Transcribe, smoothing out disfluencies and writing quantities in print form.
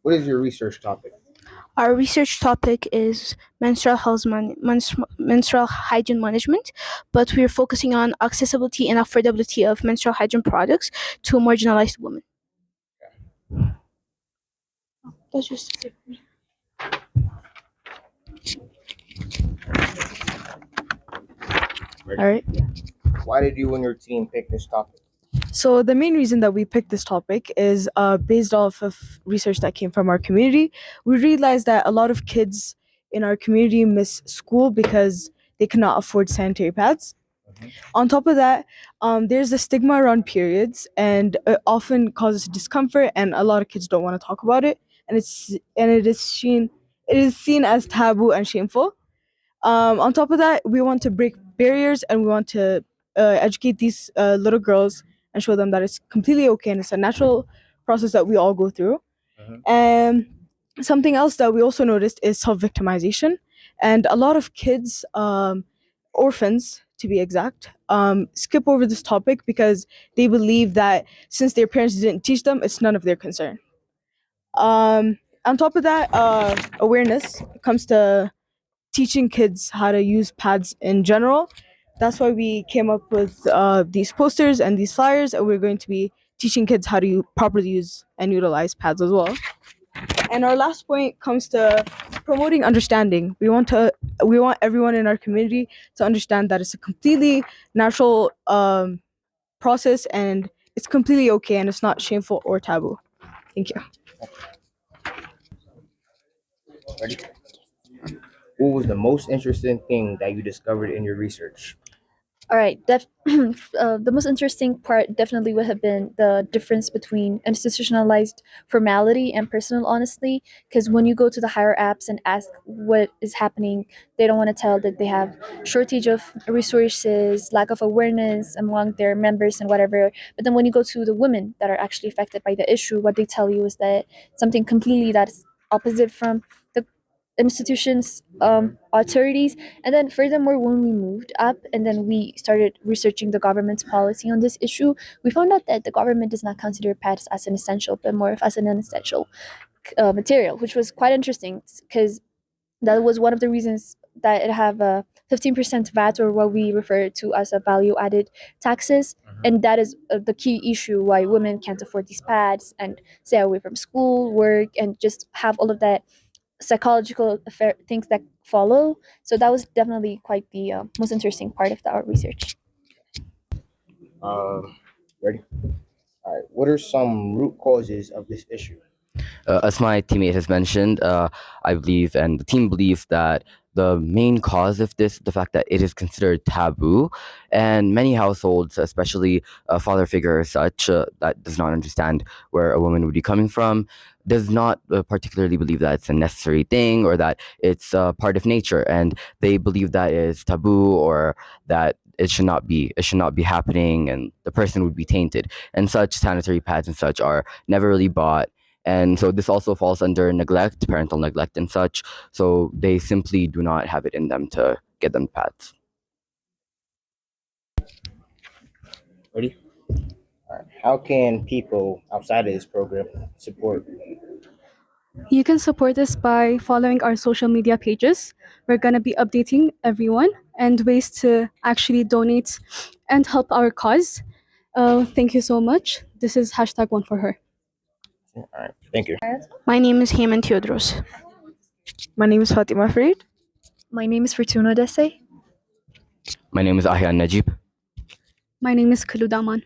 What is your research topic? Our research topic is menstrual hygiene management, but we're focusing on accessibility and affordability of menstrual hygiene products to marginalized women. That's just it. Ready? All right. Why did you and your team pick this topic? So the main reason that we picked this topic is based off of research that came from our community. We realized that a lot of kids in our community miss school because they cannot afford sanitary pads. On top of that, there's a stigma around periods, and it often causes discomfort, and a lot of kids don't want to talk about it, and it is seen as taboo and shameful. On top of that, we want to break barriers, and we want to educate these little girls and show them that it's completely okay and it's a natural process that we all go through. And something else that we also noticed is self-victimization, and a lot of kids, orphans to be exact, skip over this topic because they believe that since their parents didn't teach them, it's none of their concern. On top of that, awareness comes to teaching kids how to use pads in general. That's why we came up with these posters and these flyers, and we're going to be teaching kids how to properly use and utilize pads as well. And our last point comes to promoting understanding. We want everyone in our community to understand that it's a completely natural process, and it's completely okay, and it's not shameful or taboo. Thank you. Ready? What was the most interesting thing that you discovered in your research? All right. The most interesting part definitely would have been the difference between institutionalized formality and personal honesty. Because when you go to the higher ups and ask what is happening, they don't want to tell that they have shortage of resources, lack of awareness among their members, and whatever. But then when you go to the women that are actually affected by the issue, what they tell you is that something completely that's opposite from the institutions authorities. And then furthermore, when we moved up and then we started researching the government's policy on this issue, we found out that the government does not consider pads as an essential but more of as an unessential material, which was quite interesting because that was one of the reasons that it have a 15% VAT, or what we refer to as a value added taxes. And that is the key issue why women can't afford these pads and stay away from school, work, and just have all of that psychological things that follow. So that was definitely quite the most interesting part of our research. Ready? All right. What are some root causes of this issue? As my teammate has mentioned, I believe, and the team believes, that the main cause of this, the fact that it is considered taboo, and many households, especially a father figure or such, that does not understand where a woman would be coming from, does not particularly believe that it's a necessary thing or that it's part of nature, and they believe that it's taboo, or that it should not be happening, and the person would be tainted, and such sanitary pads and such are never really bought. And so this also falls under neglect, parental neglect and such. So they simply do not have it in them to get them pads. Ready? All right. How can people outside of this program support? You can support us by following our social media pages. We're going to be updating everyone and ways to actually donate and help our cause. Thank you so much. This is #1for her. All right. Thank you. My name is Haman Theodros. My name is Fatimah Farid. My name is Fortuna Dese. My name is Ahyan Najib. My name is Khulud.